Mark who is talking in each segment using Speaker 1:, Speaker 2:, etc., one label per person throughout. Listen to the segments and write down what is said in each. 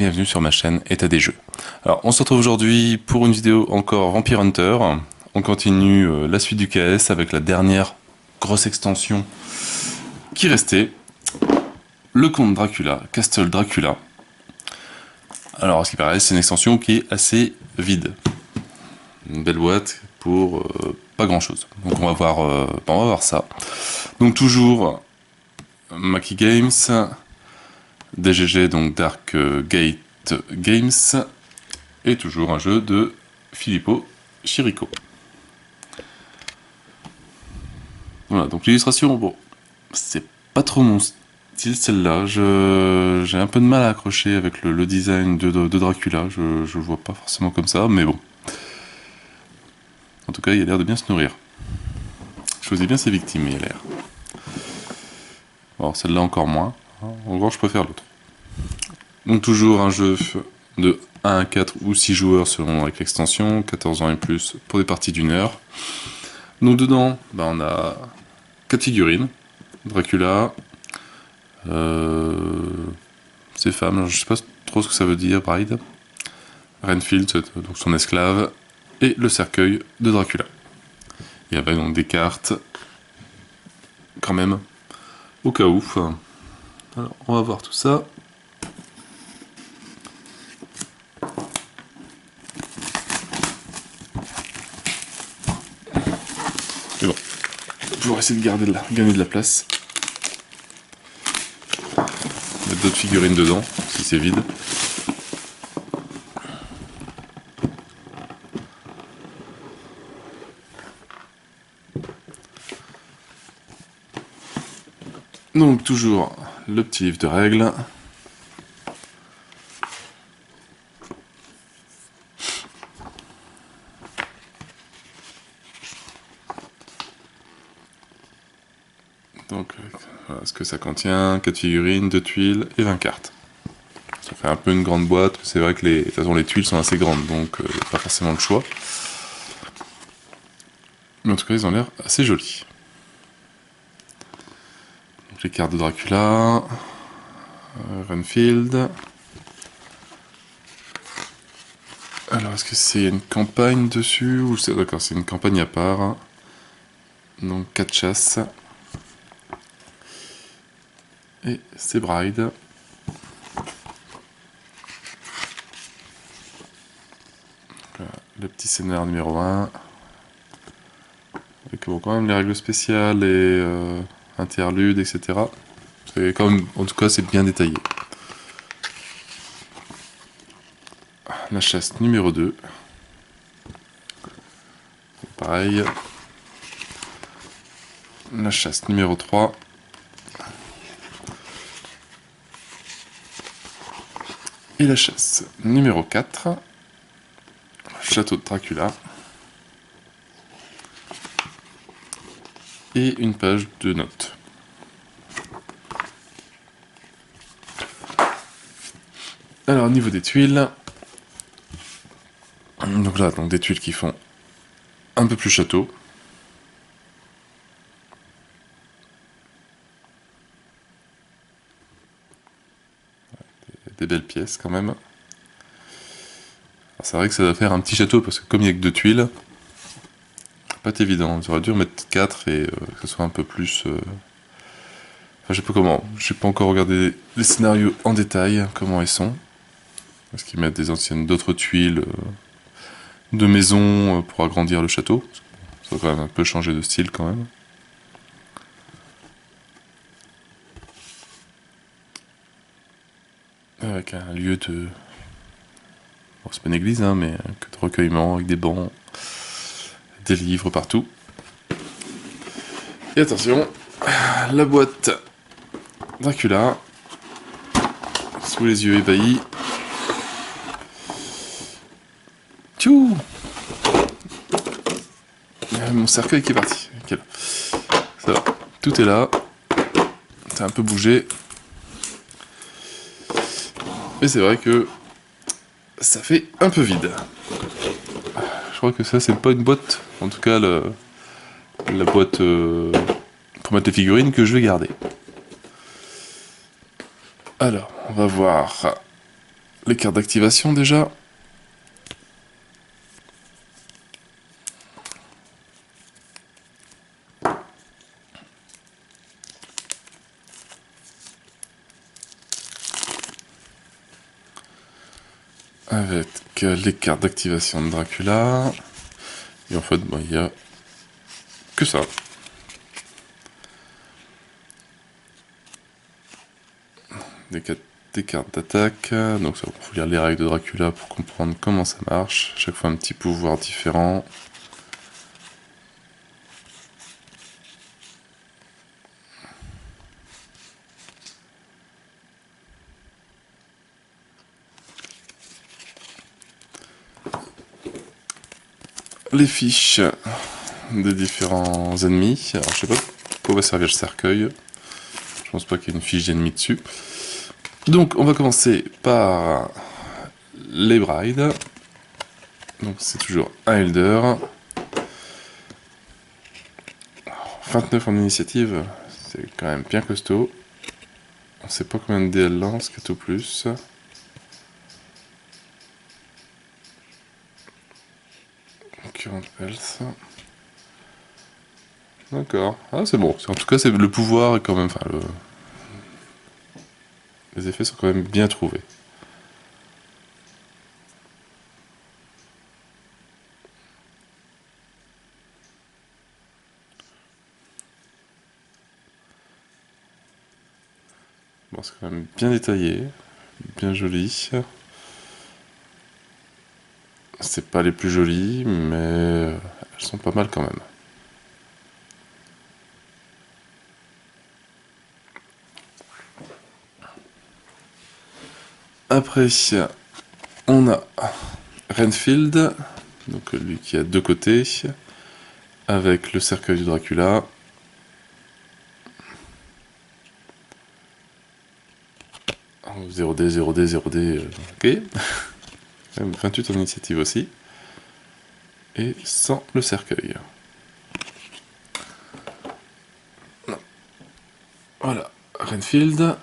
Speaker 1: bienvenue sur ma chaîne État des jeux. Alors on se retrouve aujourd'hui pour une vidéo encore Vampire Hunter. On continue la suite du KS avec la dernière grosse extension qui restait. Le Comte Dracula, Castle Dracula. Alors à ce qui paraît c'est une extension qui est assez vide. Une belle boîte pour pas grand chose. Donc on va voir ça. Donc toujours Maki Games. DGG, donc Dark Gate Games, et toujours un jeu de Filippo Chirico. Voilà, donc l'illustration, bon, c'est pas trop mon style celle-là, j'ai un peu de mal à accrocher avec le design de Dracula, je le vois pas forcément comme ça, mais bon. En tout cas, il a l'air de bien se nourrir. Je choisis bien ses victimes, il a l'air. Alors celle-là encore moins. En gros, je préfère l'autre. Donc toujours un jeu de 1 à 4 ou 6 joueurs selon avec l'extension, 14 ans et plus pour des parties d'1 heure. Donc dedans, on a 4 figurines, Dracula, ses femmes, alors je sais pas trop ce que ça veut dire, Bride, Renfield, donc son esclave, et le cercueil de Dracula. Il y avait donc des cartes, quand même, au cas où. Alors, on va voir tout ça. Mais bon, pour essayer de gagner de la place. Mettre d'autres figurines dedans, si c'est vide. Donc toujours le petit livre de règles. Donc voilà ce que ça contient, 4 figurines, 2 tuiles et 20 cartes. Ça fait un peu une grande boîte, c'est vrai que de toute façon, les tuiles sont assez grandes, donc pas forcément le choix. Mais en tout cas ils ont l'air assez jolis. Donc les cartes de Dracula, Renfield. Alors est-ce que c'est une campagne dessus ou c'est d'accord, c'est une campagne à part. Donc 4 chasses. Et c'est Bride. Voilà, le petit scénario numéro 1. Avec bon, quand même les règles spéciales et interludes, etc. C'est quand même, en tout cas, c'est bien détaillé. La chasse numéro 2. Pareil. La chasse numéro 3. Et la chasse numéro 4. Château de Dracula. Et une page de notes. Alors au niveau des tuiles, donc là des tuiles qui font un peu plus château. Des belles pièces quand même. C'est vrai que ça va faire un petit château parce que comme il n'y a que 2 tuiles, pas évident. J'aurais dû en mettre 4 et que ce soit un peu plus... Enfin, je sais pas comment. J'ai pas encore regardé les scénarios en détail, comment ils sont. Est-ce qu'ils mettent d'autres tuiles de maison pour agrandir le château? Ça va quand même un peu changer de style quand même. Avec un lieu de... Bon, c'est pas une église, hein, mais que de recueillement, avec des bancs, des livres partout. Et attention, la boîte Dracula, sous les yeux ébahis. Tchou! Mon cercueil qui est parti. Okay. Ça va, tout est là. Ça a un peu bougé. Et c'est vrai que ça fait un peu vide. Je crois que ça, c'est pas une boîte. En tout cas, la boîte pour mettre les figurines que je vais garder. Alors, on va voir les cartes d'activation déjà. Avec les cartes d'activation de Dracula. Et en fait, il n'y a que ça. Des cartes d'attaque. Donc ça, il faut lire les règles de Dracula pour comprendre comment ça marche. Chaque fois un petit pouvoir différent. Les fiches des différents ennemis. Alors je sais pas pourquoi va servir le cercueil. Je pense pas qu'il y ait une fiche d'ennemis dessus. Donc on va commencer par les brides. Donc c'est toujours un Elder. 29 en initiative, c'est quand même bien costaud. On sait pas combien de dés elle lance, qu'est au plus. Current health. D'accord. Ah c'est bon. En tout cas, le pouvoir est quand même. Enfin, les effets sont quand même bien trouvés. Bon, c'est quand même bien détaillé, bien joli. C'est pas les plus jolies, mais elles sont pas mal quand même. Après, on a Renfield, donc lui qui a deux côtés, avec le cercueil de Dracula. Oh, 0D, 0D, 0D, ok. 28 en initiative aussi. Et sans le cercueil. Voilà, Renfield.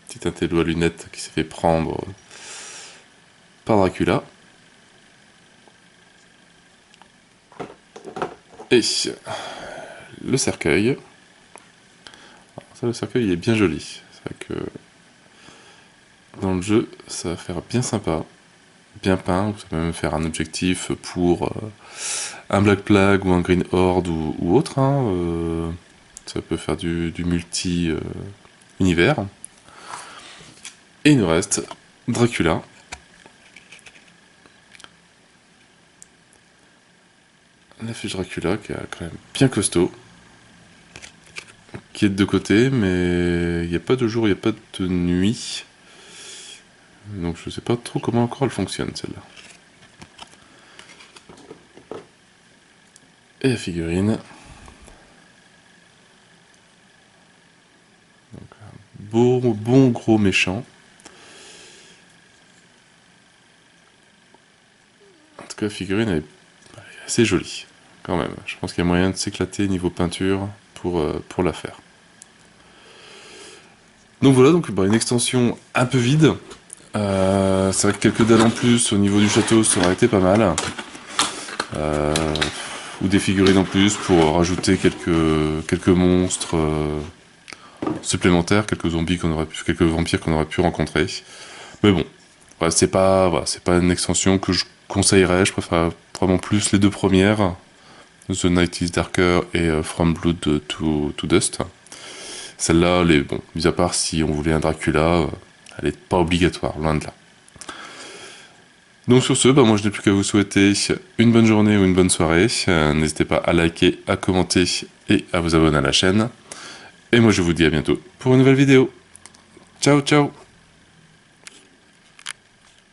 Speaker 1: Petit intello à lunettes qui s'est fait prendre par Dracula. Et le cercueil. Alors ça, le cercueil il est bien joli. C'est vrai que dans le jeu, ça va faire bien sympa, bien peint. Ça peut même faire un objectif pour un Black Plague ou un Green Horde ou autre. Hein. Ça peut faire du multi-univers. Et il nous reste Dracula. La fiche Dracula qui est quand même bien costaud. Qui est de deux côtés, mais il n'y a pas de jour, il n'y a pas de nuit. Donc je sais pas trop comment encore elle fonctionne celle-là. Et la figurine. Donc, un bon gros méchant. En tout cas la figurine elle est assez jolie quand même. Je pense qu'il y a moyen de s'éclater niveau peinture pour la faire. Donc voilà, donc, une extension un peu vide. C'est vrai que quelques dalles en plus au niveau du château, ça aurait été pas mal. Ou des figurines en plus pour rajouter quelques monstres supplémentaires, quelques zombies quelques vampires qu'on aurait pu rencontrer. Mais bon, voilà, c'est pas une extension que je conseillerais. Je préfère vraiment plus les deux premières, The Night is Darker et From Blood to Dust. Celle-là, bon, mis à part si on voulait un Dracula, elle n'est pas obligatoire, loin de là. Donc sur ce, moi je n'ai plus qu'à vous souhaiter une bonne journée ou une bonne soirée. N'hésitez pas à liker, à commenter et à vous abonner à la chaîne. Et moi je vous dis à bientôt pour une nouvelle vidéo. Ciao ciao.